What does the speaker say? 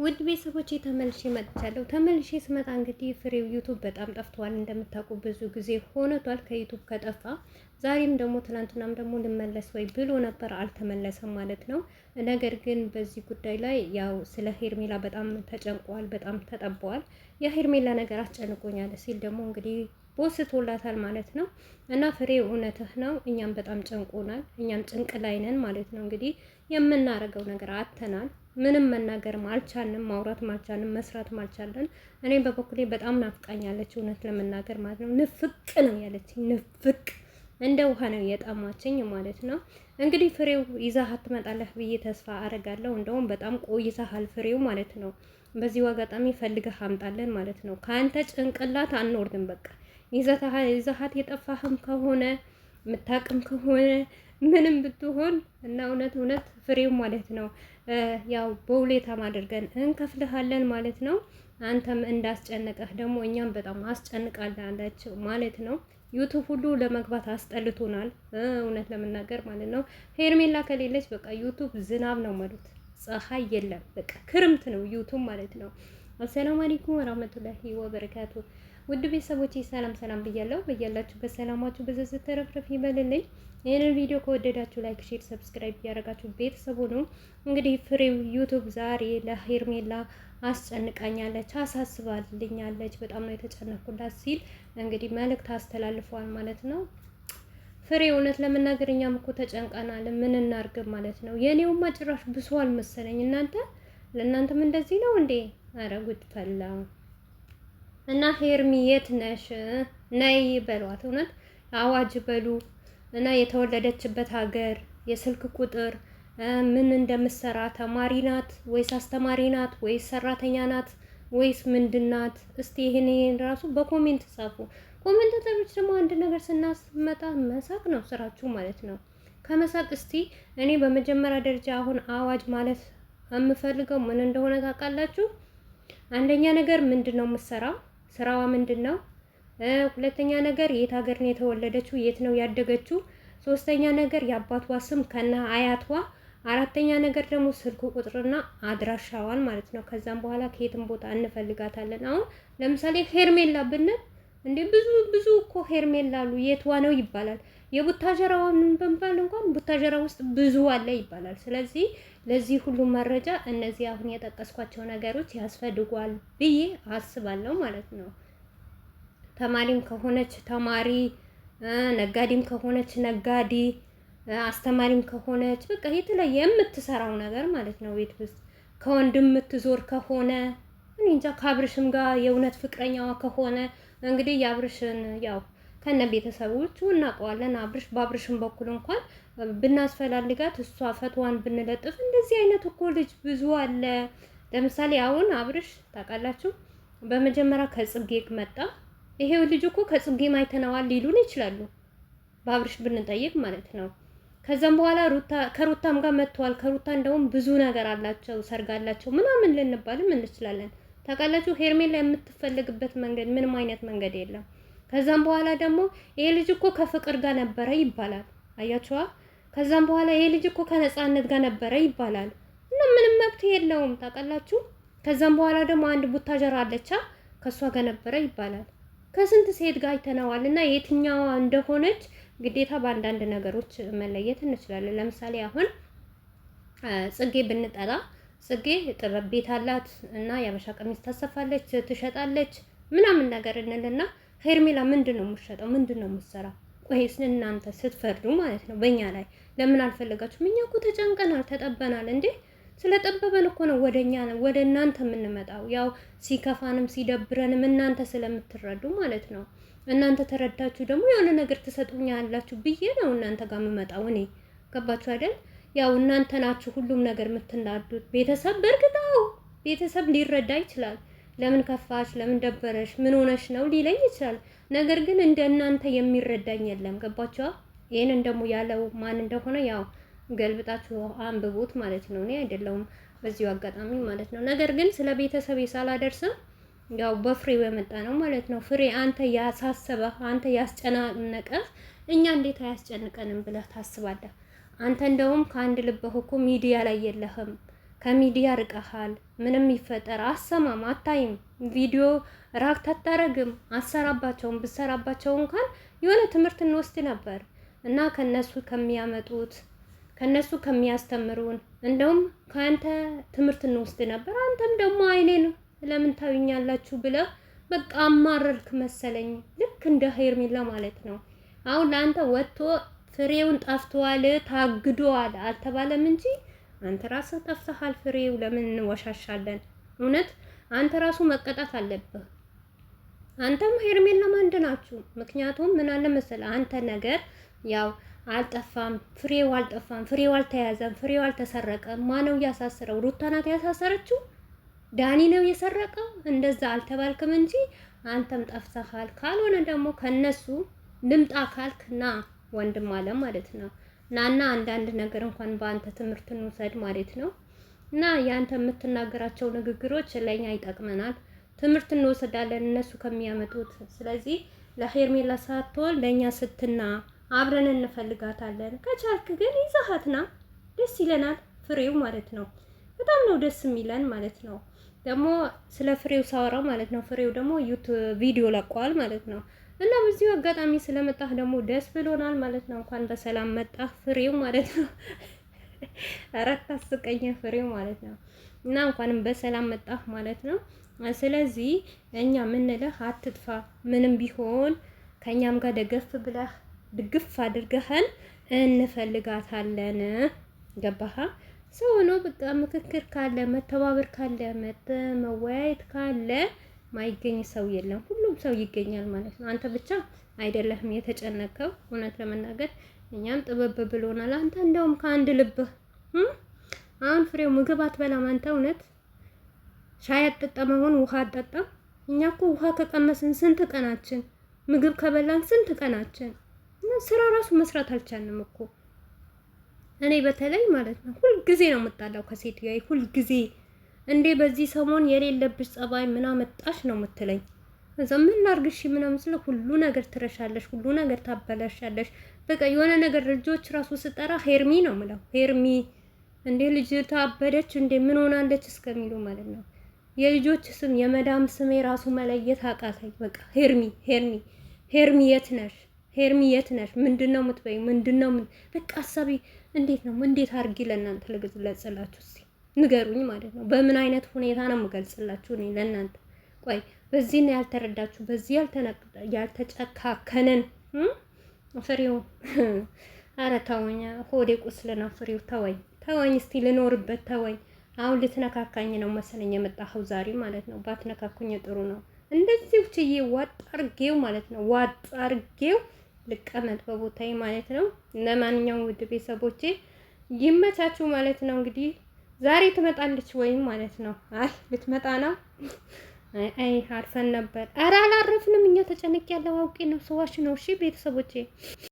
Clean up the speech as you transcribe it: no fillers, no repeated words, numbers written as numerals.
ውድ ቤተሰቦቼ ተመልሼ መጥቻለሁ። ተመልሼ ስመጣ እንግዲህ ፍሬው ዩቱብ በጣም ጠፍቷል። እንደምታውቁ ብዙ ጊዜ ሆነቷል ከዩቱብ ከጠፋ። ዛሬም ደግሞ ትናንትናም ደግሞ ልመለስ ወይ ብሎ ነበር፣ አልተመለሰም ማለት ነው። ነገር ግን በዚህ ጉዳይ ላይ ያው ስለ ሄርሜላ በጣም ተጨንቋል፣ በጣም ተጠቧል። የሄርሜላ ነገር አስጨንቆኛል ሲል ደግሞ እንግዲህ ቦስቶላታል ማለት ነው። እና ፍሬው እውነትህ ነው፣ እኛም በጣም ጨንቆናል፣ እኛም ጭንቅ ላይ ነን ማለት ነው። እንግዲህ የምናረገው ነገር አተናል። ምንም መናገርም አልቻልንም፣ ማውራትም አልቻልንም፣ መስራትም አልቻለን። እኔ በበኩሌ በጣም ናፍቃኛለች እውነት ለመናገር ማለት ነው። ንፍቅ ነው ያለችኝ፣ ንፍቅ እንደ ውሃ ነው የጠማችኝ ማለት ነው። እንግዲህ ፍሬው ይዛሃት ትመጣለህ ብዬ ተስፋ አረጋለሁ። እንደውም በጣም ቆይተሃል ፍሬው ማለት ነው። በዚሁ አጋጣሚ ፈልገህ አምጣለን ማለት ነው። ከአንተ ጭንቅላት አንወርድም። በቃ ይዛሃት የጠፋህም ከሆነ የምታቅም ከሆነ ምንም ብትሆን እና እውነት ፍሬው ማለት ነው ያው በውለታም አድርገን እንከፍልሃለን ማለት ነው። አንተም እንዳስጨነቀህ ደግሞ እኛም በጣም አስጨንቃለች ማለት ነው። ዩቱብ ሁሉ ለመግባት አስጠልቶናል እውነት ለመናገር ማለት ነው። ሄርሜላ ከሌለች በቃ ዩቱብ ዝናብ ነው ማለት ፀሐይ የለም፣ በቃ ክርምት ነው ዩቱብ ማለት ነው። አሰላሙ አለይኩም ወራህመቱላሂ ወበረካቱ። ውድ ቤተሰቦቼ ሰላም ሰላም ብያለሁ። በያላችሁበት ሰላማችሁ በዘዝ ተረፍረፍ ይበልልኝ። ይህንን ቪዲዮ ከወደዳችሁ ላይክ፣ ሼር፣ ሰብስክራይብ እያደረጋችሁ ቤተሰቡ ነው። እንግዲህ ፍሬው ዩቱብ ዛሬ ለሄርሜላ አስጨንቃኛለች፣ አሳስባልኛለች፣ በጣም ነው የተጨነኩላት ሲል እንግዲህ መልእክት አስተላልፈዋል ማለት ነው። ፍሬ እውነት ለመናገር እኛም እኮ ተጨንቀናል፣ ምን እናርግ ማለት ነው። የኔውማ ጭራሽ ብሷል መሰለኝ። ለእናንተም እንደዚህ ነው እንዴ? አረ ጉድ ፈላ። እና ሄርሚ የት ነሽ? ነይ በሏት፣ እውነት አዋጅ በሉ እና የተወለደችበት ሀገር፣ የስልክ ቁጥር፣ ምን እንደምትሰራ፣ ተማሪ ናት ወይስ አስተማሪ ናት ወይስ ሰራተኛ ናት ወይስ ምንድናት? እስቲ ይሄን ራሱ በኮሜንት ጻፉ። ኮሜንታተሮች ደግሞ አንድ ነገር ስናስመጣ መሳቅ ነው ስራችሁ ማለት ነው። ከመሳቅ እስቲ እኔ በመጀመሪያ ደረጃ አሁን አዋጅ ማለት የምፈልገው ምን እንደሆነ ታውቃላችሁ? አንደኛ ነገር ምንድነው የምትሰራው? ስራዋ ምንድነው? ሁለተኛ ነገር የት ሀገር ነው የተወለደችው? የት ነው ያደገችው? ሶስተኛ ነገር የአባቷ ስም ከነ አያቷ። አራተኛ ነገር ደግሞ ስልክ ቁጥርና አድራሻዋን ማለት ነው። ከዛም በኋላ ከየትም ቦታ እንፈልጋታለን። አሁን ለምሳሌ ሄርሜላ ብንል እንዴ ብዙ እኮ ሄርሜላ አሉ። የትዋ ነው ይባላል። የቡታጀራዋ ምን በንባል እንኳን ቡታጀራ ውስጥ ብዙ አለ ይባላል። ስለዚህ ለዚህ ሁሉ መረጃ እነዚህ አሁን የጠቀስኳቸው ነገሮች ያስፈልጓል ብዬ አስባለሁ ማለት ነው። ተማሪም ከሆነች ተማሪ፣ ነጋዴም ከሆነች ነጋዴ፣ አስተማሪም ከሆነች በቃ የተለየ የምትሰራው ነገር ማለት ነው። ቤት ውስጥ ከወንድም የምትዞር ከሆነ እኔ እንጃ፣ ከአብርሽም ጋር የእውነት ፍቅረኛዋ ከሆነ እንግዲህ የአብርሽን ያው ከነ ቤተሰቦቹ እናውቀዋለን። በአብርሽም በኩል እንኳን ብናስፈላልጋት እሷ ፈትዋን ብንለጥፍ እንደዚህ አይነት እኮ ልጅ ብዙ አለ። ለምሳሌ አሁን አብርሽ ታውቃላችሁ፣ በመጀመሪያ ከጽጌ መጣ። ይሄው ልጅ እኮ ከጽጌ ማይተናዋል ሊሉን ይችላሉ፣ በአብርሽ ብንጠይቅ ማለት ነው። ከዛም በኋላ ከሩታም ጋር መጥተዋል። ከሩታ እንደውም ብዙ ነገር አላቸው፣ ሰርግ አላቸው ምናምን ልንባልም እንችላለን። ታውቃላችሁ ሄርሜላ የምትፈልግበት መንገድ ምንም አይነት መንገድ የለም። ከዛም በኋላ ደግሞ ይሄ ልጅ እኮ ከፍቅር ጋር ነበረ ይባላል። አያችኋ? ከዛም በኋላ ይሄ ልጅ እኮ ከነጻነት ጋር ነበረ ይባላል እና ምንም መብት የለውም ታውቃላችሁ። ከዛም በኋላ ደግሞ አንድ ቡታጀራ አለቻ ከሷ ጋር ነበረ ይባላል። ከስንት ሴት ጋር አይተናዋል እና የትኛዋ እንደሆነች ግዴታ በአንዳንድ ነገሮች መለየት እንችላለን። ለምሳሌ አሁን ጽጌ ብንጠራ ጽጌ ጥበብ ቤት አላት እና የአበሻ ቀሚስ ታሰፋለች፣ ትሸጣለች ምናምን ነገር እንልና ሄርሜላ ምንድነው የምትሸጠው? ምንድነው የምትሰራው? ወይስ እናንተ ስትፈርዱ ማለት ነው በእኛ ላይ ለምን አልፈለጋችሁም? እኛ እኮ ተጨንቀናል፣ ተጠበናል። እንዴ ስለጠበበን እኮ ነው ወደ እናንተ የምንመጣው። ያው ሲከፋንም ሲደብረንም እናንተ ስለምትረዱ ማለት ነው። እናንተ ተረዳችሁ ደግሞ የሆነ ነገር ትሰጡኛላችሁ ብዬ ነው እናንተ ጋር የምመጣው እኔ። ገባችሁ አይደል? ያው እናንተ ናችሁ ሁሉም ነገር የምትናዱት። ቤተሰብ በእርግጣው ቤተሰብ ሊረዳ ይችላል። ለምን ከፋሽ፣ ለምን ደበረሽ፣ ምን ሆነሽ ነው ሊለኝ ይችላል። ነገር ግን እንደ እናንተ የሚረዳኝ የለም። ገባችሁ? ይሄንን ደግሞ ያለው ማን እንደሆነ ያው ገልብጣችሁ አንብቡት ማለት ነው። እኔ አይደለሁም በዚሁ አጋጣሚ ማለት ነው። ነገር ግን ስለ ቤተሰብ ሳላደርስም ያው በፍሬው የመጣ ነው ማለት ነው። ፍሬ አንተ ያሳሰበህ፣ አንተ ያስጨናነቀህ እኛ እንዴት አያስጨንቀንም ብለህ ታስባለህ? አንተ እንደውም ከአንድ ልብህ እኮ ሚዲያ ላይ የለህም። ከሚዲያ ርቀሃል። ምንም ይፈጠር አሰማም፣ አታይም፣ ቪዲዮ ራክት አታረግም፣ አሰራባቸውም። ብሰራባቸው እንኳን የሆነ ትምህርት እንወስድ ነበር እና ከነሱ ከሚያመጡት ከነሱ ከሚያስተምሩን እንደውም ከአንተ ትምህርት እንወስድ ነበር። አንተም ደግሞ አይኔን ለምን ታዩኛላችሁ ብለህ በቃ አማረርክ መሰለኝ። ልክ እንደ ሄርሜላ ማለት ነው። አሁን ለአንተ ወጥቶ ፍሬውን ጠፍቷል ታግዷል አልተባለም እንጂ አንተ ራስህ ጠፍተሃል። ፍሬው ለምን እንወሻሻለን? እውነት አንተ ራሱ መቀጣት አለብህ። አንተም ሄርሜላም አንድ ናችሁ። ምክንያቱም ምን አለ መሰለህ አንተ ነገር ያው አልጠፋም፣ ፍሬው አልጠፋም፣ ፍሬው አልተያዘም፣ ፍሬው አልተሰረቀም። ማነው ያሳሰረው? ሩታ ናት ያሳሰረችው? ዳኒ ነው የሰረቀው? እንደዛ አልተባልክም እንጂ አንተም ጠፍተሃል። ካልሆነ ደግሞ ከነሱ ልምጣ ካልክ ና ወንድም አለ ማለት ነው። ናና አንዳንድ ነገር እንኳን በአንተ ትምህርት እንውሰድ ማለት ነው። እና ያንተ የምትናገራቸው ንግግሮች ለኛ ይጠቅመናል፣ ትምህርት እንወስዳለን እነሱ ከሚያመጡት። ስለዚህ ለሄርሜላ ሳትሆን ለኛ ስትና አብረን እንፈልጋታለን። ከቻልክ ግን ይዘሃትና ደስ ይለናል። ፍሬው ማለት ነው በጣም ነው ደስ የሚለን ማለት ነው። ደግሞ ስለ ፍሬው ሳወራው ማለት ነው ፍሬው ደግሞ ቪዲዮ ለቋል ማለት ነው። እና በዚሁ አጋጣሚ ስለመጣህ ደግሞ ደስ ብሎናል ማለት ነው። እንኳን በሰላም መጣህ ፍሬው ማለት ነው። አራት አስቀኝ ፍሬው ማለት ነው። እና እንኳንም በሰላም መጣህ ማለት ነው። ስለዚህ እኛ ምንልህ አትጥፋ፣ ምንም ቢሆን ከኛም ጋር ደገፍ ብለህ ድግፍ አድርገህን እንፈልጋታለን። ገባህ? ሰው ነው በቃ ምክክር ካለ መተባበር ካለ መወያየት ካለ ማይገኝ ሰው የለም። ሁሉም ሰው ይገኛል ማለት ነው። አንተ ብቻ አይደለህም የተጨነቀው። እውነት ለመናገር እኛም ጥበብ ብሎናል። አንተ እንደውም ከአንድ ልብህ አሁን ፍሬው ምግብ አትበላም አንተ። እውነት ሻይ አትጠጣም፣ አሁን ውሃ አትጠጣም። እኛ እኮ ውሃ ከቀመስን ስንት ቀናችን፣ ምግብ ከበላን ስንት ቀናችን። ስራ ራሱ መስራት አልቻልንም እኮ። እኔ በተለይ ማለት ነው ሁልጊዜ ነው የምጣላው ከሴትዮዋ ሁልጊዜ። እንዴ በዚህ ሰሞን የሌለብሽ ጸባይ ምን አመጣሽ ነው የምትለኝ። እዛ ምን ላርግሽ ምናምን ስለ ሁሉ ነገር ትረሻለሽ፣ ሁሉ ነገር ታበላሻለሽ። በቃ የሆነ ነገር ልጆች ራሱ ስጠራ ሄርሚ ነው የምለው። ሄርሚ እንዴ ልጅ ታበደች እንዴ ምን ሆናለች እስከሚሉ ማለት ነው። የልጆች ስም የመዳም ስሜ ራሱ መለየት አቃተኝ። በቃ ሄርሚ ሄርሚ ሄርሚ የት ነሽ? ሄርሚ የት ነሽ? ምንድነው የምትበይ? ምንድነው በቃ ሐሳቢ እንዴት ነው? እንዴት አድርጊ ለእናንተ ልገልጽላችሁ እስቲ ንገሩኝ ማለት ነው። በምን አይነት ሁኔታ ነው የምገልጽላችሁ እኔ ለእናንተ? ቆይ በዚህ ነው ያልተረዳችሁ፣ በዚህ ያልተጨካከነን ፍሬው። ኧረ ተወኝ፣ ሆዴ ቁስል ነው ፍሬው። ተወኝ እስቲ ልኖርበት፣ ተወኝ። አሁን ልትነካካኝ ነው መሰለኝ የመጣኸው ዛሬ ማለት ነው። ባትነካኩኝ ጥሩ ነው። እንደዚህ ውጪዬ ዋጥ አርጌው ማለት ነው። ዋጥ አርጌው ልቀመጥ በቦታዬ ማለት ነው። ለማንኛውም ውድ ቤተሰቦቼ ይመቻችሁ ማለት ነው። እንግዲህ ዛሬ ትመጣለች ወይም ማለት ነው። አይ ልትመጣ ነው። አይ አርፈን ነበር። ኧረ አላረፍንም እኛ። ተጨንቄ ያለው አውቄ ነው። ሰዋሽ ነው። እሺ ቤተሰቦቼ